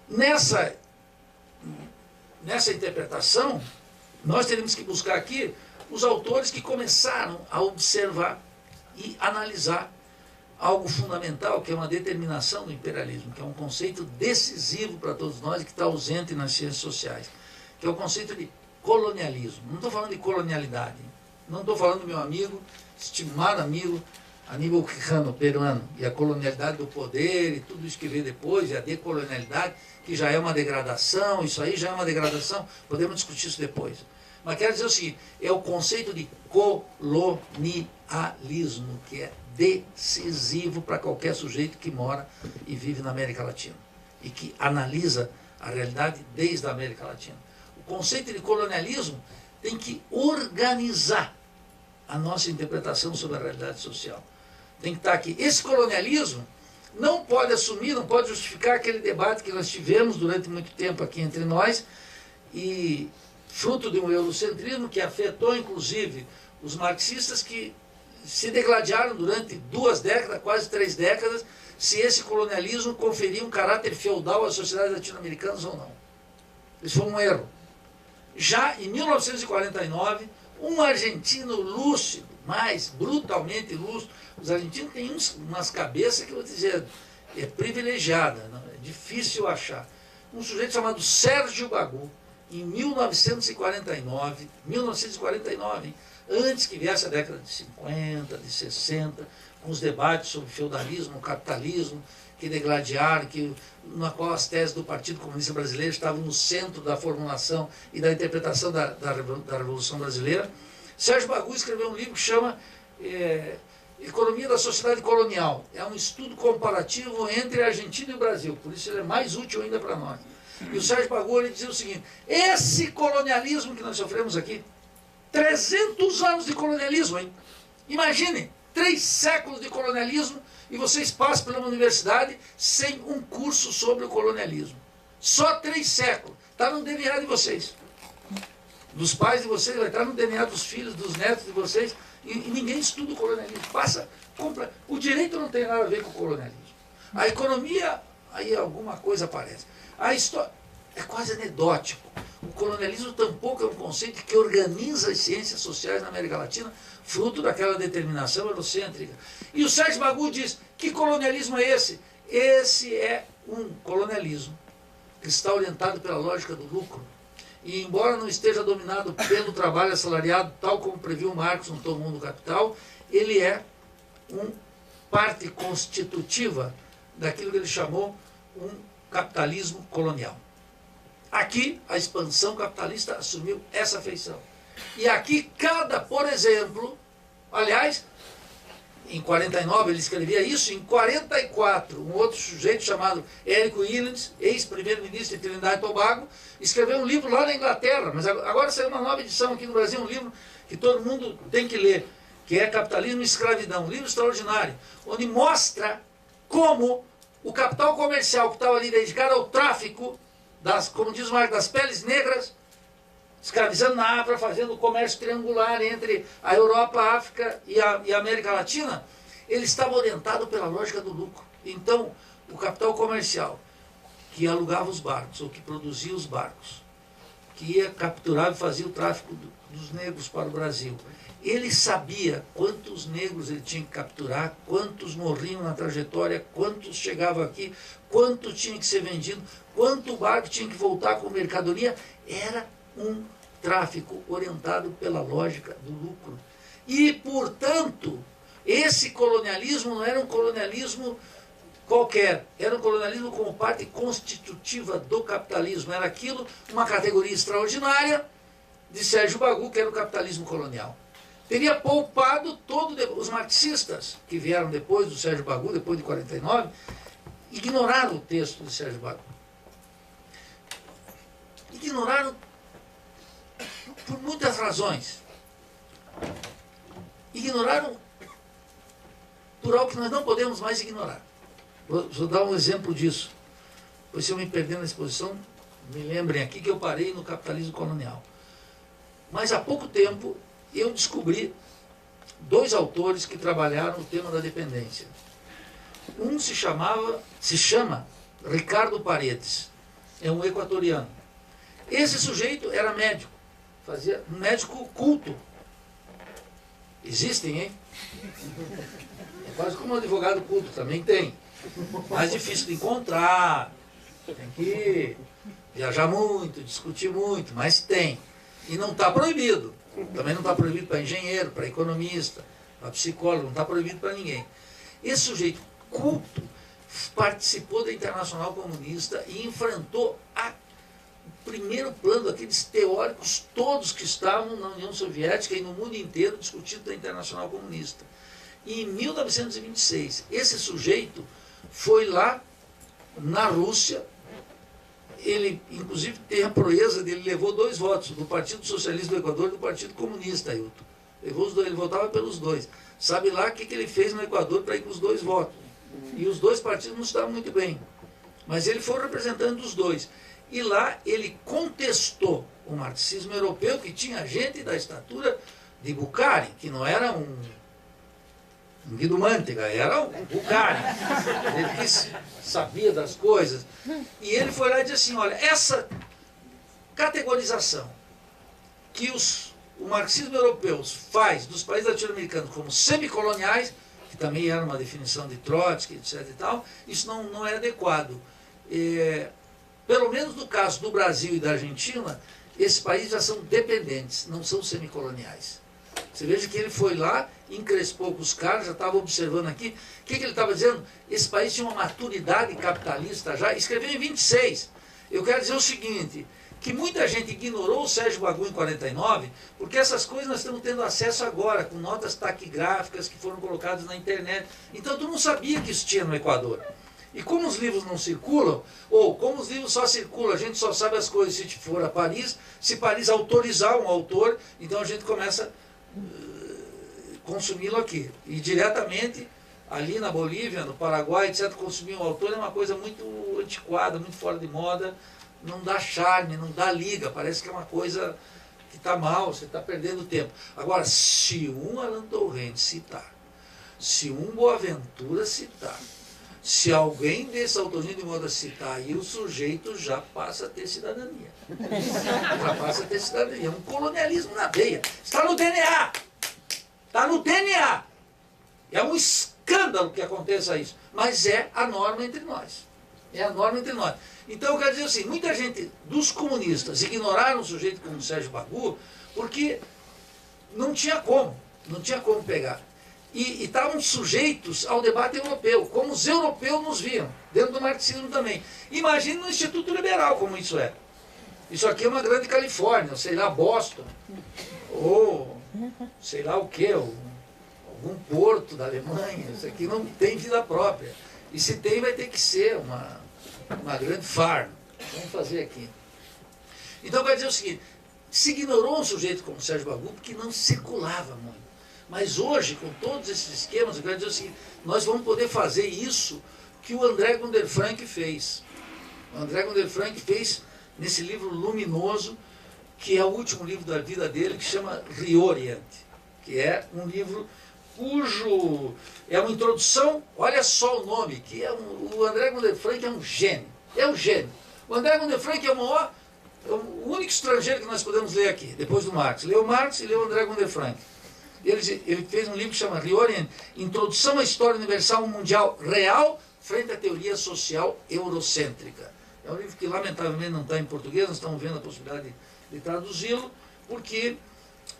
Nessa interpretação, nós teríamos que buscar aqui os autores que começaram a observar e analisar algo fundamental, que é uma determinação do imperialismo, que é um conceito decisivo para todos nós e que está ausente nas ciências sociais, que é o conceito de colonialismo. Não estou falando de colonialidade, não estou falando do meu amigo, estimado amigo, Aníbal Quijano, peruano, e a colonialidade do poder e tudo isso que veio depois, e a decolonialidade, que já é uma degradação, isso aí já é uma degradação, podemos discutir isso depois. Mas quero dizer o seguinte, é o conceito de colonialismo, que é decisivo para qualquer sujeito que mora e vive na América Latina, e que analisa a realidade desde a América Latina. O conceito de colonialismo tem que organizar a nossa interpretação sobre a realidade social. Tem que estar aqui. Esse colonialismo não pode assumir, não pode justificar aquele debate que nós tivemos durante muito tempo aqui entre nós, e fruto de um eurocentrismo que afetou, inclusive, os marxistas, que se degladiaram durante 2 décadas, quase 3 décadas, se esse colonialismo conferia um caráter feudal às sociedades latino-americanas ou não. Isso foi um erro. Já em 1949, um argentino lúcido, mas brutalmente lúcido, os argentinos têm umas cabeças que eu vou dizer, é privilegiada, não? É difícil achar. Um sujeito chamado Sérgio Bagu, em 1949, antes que viesse a década de 50, de 60, com os debates sobre feudalismo, capitalismo, que degladiaram, na qual as teses do Partido Comunista Brasileiro estavam no centro da formulação e da interpretação da Revolução Brasileira. Sérgio Bagu escreveu um livro que chama Economia da Sociedade Colonial. É um estudo comparativo entre a Argentina e o Brasil, por isso ele é mais útil ainda para nós. E o Sérgio Bagu ele dizia o seguinte, esse colonialismo que nós sofremos aqui, 300 anos de colonialismo, hein? Imagine, 3 séculos de colonialismo e vocês passam pela universidade sem um curso sobre o colonialismo. Só 3 séculos. Está no DNA de vocês. Dos pais de vocês, vai estar no DNA dos filhos, dos netos de vocês. E ninguém estuda o colonialismo. Compra. O direito não tem nada a ver com o colonialismo. A economia, aí alguma coisa aparece. A história é quase anedótico. O colonialismo tampouco é um conceito que organiza as ciências sociais na América Latina, fruto daquela determinação eurocêntrica. E o Sérgio Bagu diz, que colonialismo é esse? Esse é um colonialismo que está orientado pela lógica do lucro. E embora não esteja dominado pelo trabalho assalariado, tal como previu Marx no Todo Mundo Capital, ele é uma parte constitutiva daquilo que ele chamou um capitalismo colonial. Aqui, a expansão capitalista assumiu essa feição. E aqui, por exemplo, aliás, em 49 ele escrevia isso, em 44, um outro sujeito chamado Érico Illens, ex-primeiro-ministro de Trinidade e Tobago, escreveu um livro lá na Inglaterra, mas agora saiu uma nova edição aqui no Brasil, um livro que todo mundo tem que ler, que é Capitalismo e Escravidão, um livro extraordinário, onde mostra como o capital comercial que estava ali dedicado ao tráfico, como diz o Marx, das peles negras, escravizando na África, fazendo o comércio triangular entre a Europa, a África e a América Latina, ele estava orientado pela lógica do lucro. Então, o capital comercial, que alugava os barcos, ou que produzia os barcos, que ia capturar e fazia o tráfico dos negros para o Brasil, ele sabia quantos negros ele tinha que capturar, quantos morriam na trajetória, quantos chegavam aqui, quanto tinha que ser vendido, quanto o barco tinha que voltar com mercadoria. Era um tráfico orientado pela lógica do lucro. E, portanto, esse colonialismo não era um colonialismo qualquer, era um colonialismo como parte constitutiva do capitalismo. Era aquilo, uma categoria extraordinária de Sérgio Bagu, que era o capitalismo colonial. Teria poupado os marxistas que vieram depois do Sérgio Bagu, depois de 49, ignoraram o texto de Sérgio Bagu. Ignoraram por muitas razões. Ignoraram por algo que nós não podemos mais ignorar. Vou dar um exemplo disso. Pois se eu me perder na exposição, me lembrem aqui que eu parei no capitalismo colonial. Mas há pouco tempo eu descobri 2 autores que trabalharam o tema da dependência. Um se chama Ricardo Paredes. é um equatoriano. Esse sujeito era médico, fazia um médico culto. Existem, hein? É quase como um advogado culto, também tem. Mais difícil de encontrar, tem que viajar muito, discutir muito, mas tem. E não está proibido. Também não está proibido para engenheiro, para economista, para psicólogo, não está proibido para ninguém. Esse sujeito culto participou da Internacional Comunista e enfrentou o primeiro plano daqueles teóricos todos que estavam na União Soviética e no mundo inteiro discutindo da Internacional Comunista. E em 1926, esse sujeito foi lá na Rússia. Ele, inclusive, tem a proeza dele, levou 2 votos, do Partido Socialista do Equador e do Partido Comunista, Ailton. Levou os 2, ele votava pelos 2. Sabe lá o que ele fez no Equador para ir com os 2 votos. E os 2 partidos não estavam muito bem. Mas ele foi representante dos 2. E lá ele contestou o marxismo europeu, que tinha gente da estatura de Bukharin, que não era um Guido Mantega, era um Bukharin. Ele que sabia das coisas. E ele foi lá e disse assim, olha, essa categorização que o marxismo europeu faz dos países latino-americanos como semicoloniais, que também era uma definição de Trotsky, etc. e tal, isso não é adequado. Pelo menos no caso do Brasil e da Argentina, esses países já são dependentes, não são semicoloniais. Você veja que ele foi lá, encrespou com os caras, já estava observando aqui. O que ele estava dizendo? Esse país tinha uma maturidade capitalista já, escreveu em 26. Eu quero dizer o seguinte, que muita gente ignorou o Sérgio Bagu em 49, porque essas coisas nós estamos tendo acesso agora, com notas taquigráficas que foram colocadas na internet. Então tu não sabia que isso tinha no Equador. E como os livros não circulam, ou como os livros só circulam, a gente só sabe as coisas se for a Paris, se Paris autorizar um autor, então a gente começa a consumi-lo aqui. E diretamente, ali na Bolívia, no Paraguai, etc., consumir um autor é uma coisa muito antiquada, muito fora de moda, não dá charme, não dá liga, parece que é uma coisa que está mal, você está perdendo tempo. Agora, se um Alain Torrente citar, se um Boaventura citar, se alguém desse autorzinho de moda citar, aí o sujeito já passa a ter cidadania. Já passa a ter cidadania. É um colonialismo na veia. Está no DNA. Está no DNA. É um escândalo que aconteça isso. Mas é a norma entre nós. É a norma entre nós. Então eu quero dizer assim, muita gente dos comunistas ignoraram um sujeito como o Sérgio Bagu, porque não tinha como pegar. E estavam sujeitos ao debate europeu, como os europeus nos viam, dentro do marxismo também. Imagine no Instituto Liberal como isso é. Isso aqui é uma grande Califórnia, sei lá, Boston, ou sei lá o quê, algum porto da Alemanha. Isso aqui não tem vida própria. E se tem, vai ter que ser uma grande farm. Vamos fazer aqui. Então vai dizer o seguinte, se ignorou um sujeito como o Sérgio Bagu, porque não circulava muito. Mas hoje, com todos esses esquemas, eu quero dizer o seguinte, nós vamos poder fazer isso que o André Gunder Frank fez. O André Gunder Frank fez nesse livro luminoso, que é o último livro da vida dele, que chama Reorient, que é um livro cujo... é uma introdução, olha só o nome, que é o André Gunder Frank é um gênio. É um gênio. O André Gunder Frank é o único estrangeiro que nós podemos ler aqui, depois do Marx. Leu Marx e leu o André Gunder Frank. Ele fez um livro que chama Reorient, Introdução à História Universal Mundial Real frente à Teoria Social Eurocêntrica. É um livro que, lamentavelmente, não está em português, nós estamos vendo a possibilidade de traduzi-lo, porque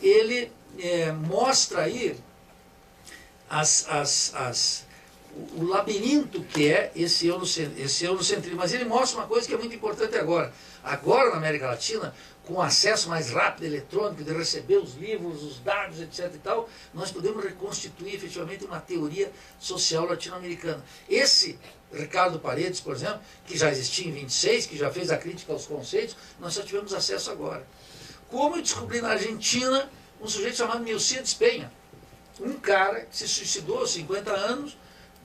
ele mostra aí o labirinto que é esse eurocentrismo. Mas ele mostra uma coisa que é muito importante agora. Agora, na América Latina, com acesso mais rápido, eletrônico, de receber os livros, os dados, etc. e tal, nós podemos reconstituir efetivamente uma teoria social latino-americana. Esse Ricardo Paredes, por exemplo, que já existia em 26, que já fez a crítica aos conceitos, nós só tivemos acesso agora. Como eu descobri na Argentina um sujeito chamado Milcíades Penha, um cara que se suicidou aos 50 anos,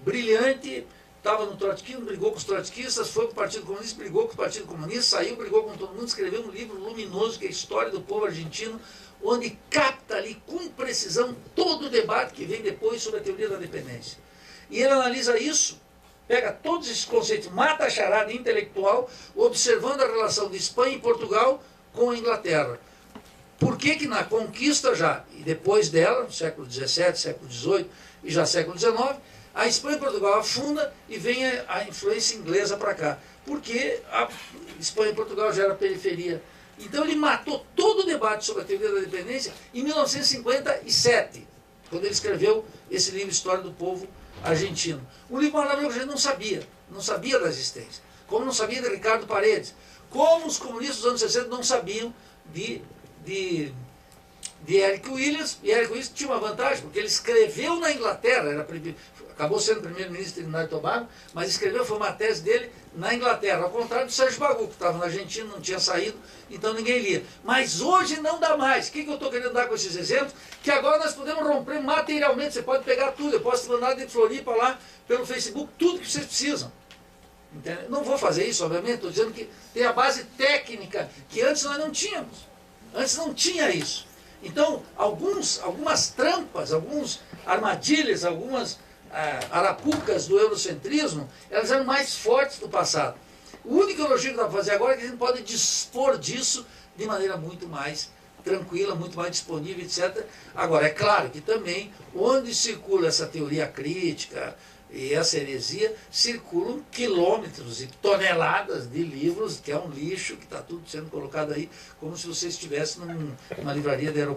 brilhante, estava no trotskismo, brigou com os trotskistas, foi para o Partido Comunista, brigou com o Partido Comunista, saiu, brigou com todo mundo, escreveu um livro luminoso, que é a História do Povo Argentino, onde capta ali com precisão todo o debate que vem depois sobre a teoria da dependência. E ele analisa isso pega todos esses conceitos, mata a charada intelectual, observando a relação de Espanha e Portugal com a Inglaterra. Por que que na conquista já, e depois dela, no século XVII, século XVIII e já século XIX, a Espanha e Portugal afunda e vem a influência inglesa para cá? Porque a Espanha e Portugal já era periferia. Então ele matou todo o debate sobre a teoria da independência em 1957, quando ele escreveu esse livro História do Povo Argentino. Um livro maravilhoso que a gente não sabia da existência. Como não sabia de Ricardo Paredes. Como os comunistas dos anos 60 não sabiam de Eric Williams. E Eric Williams tinha uma vantagem, porque ele escreveu na Inglaterra, acabou sendo primeiro-ministro de Trinidad e Tobago, mas escreveu, foi uma tese dele na Inglaterra, ao contrário do Sérgio Bagu, que estava na Argentina, não tinha saído, então ninguém lia. Mas hoje não dá mais. O que eu estou querendo dar com esses exemplos? Que agora nós podemos romper materialmente, você pode pegar tudo, eu posso te mandar de Floripa lá, pelo Facebook, tudo que vocês precisam. Entendeu? Não vou fazer isso, obviamente, estou dizendo que tem a base técnica, que antes nós não tínhamos. Antes não tinha isso. Então, algumas trampas, algumas armadilhas, algumas arapucas do eurocentrismo, elas eram mais fortes do passado. O único elogio que dá para fazer agora é que a gente pode dispor disso de maneira muito mais tranquila, muito mais disponível, etc. Agora, é claro que também, onde circula essa teoria crítica e essa heresia, circulam quilômetros e toneladas de livros, que é um lixo, que está tudo sendo colocado aí, como se você estivesse numa livraria de aeroporto.